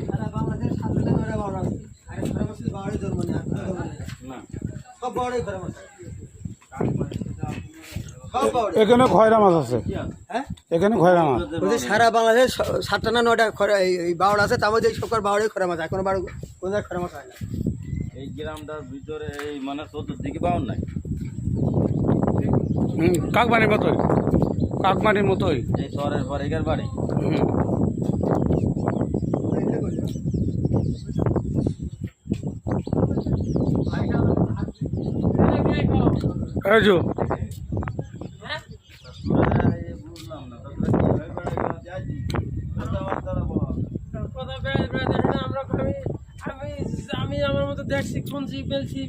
সারা বাংলাদেশ 7টা করে বাউল আছে আর ঘরে বসে বাউলই ধর্ম না না সব বাউলই ঘরে বসে এখানে খয়রা মাছ আছে, হ্যাঁ এখানে খয়রা মাছ। বলছে সারা বাংলাদেশ 7টা না 9টা এই বাউল আছে তার মধ্যে এই সবকার বাউলই খরা মাছ এখনো বাউল কোন জায়গায় খরা মাছ হয় না এই গ্রামটার ভিতরে এই মানে চতুর্দিকে বাউন নাই, কাকবাড়ির মতোই, কাকবাড়ির মতোই। এই শহরের পর এগার বাড়ি। এই যে বুঝলাম না আমি আমার মতো দেখছি, শুনছি, পেলছি,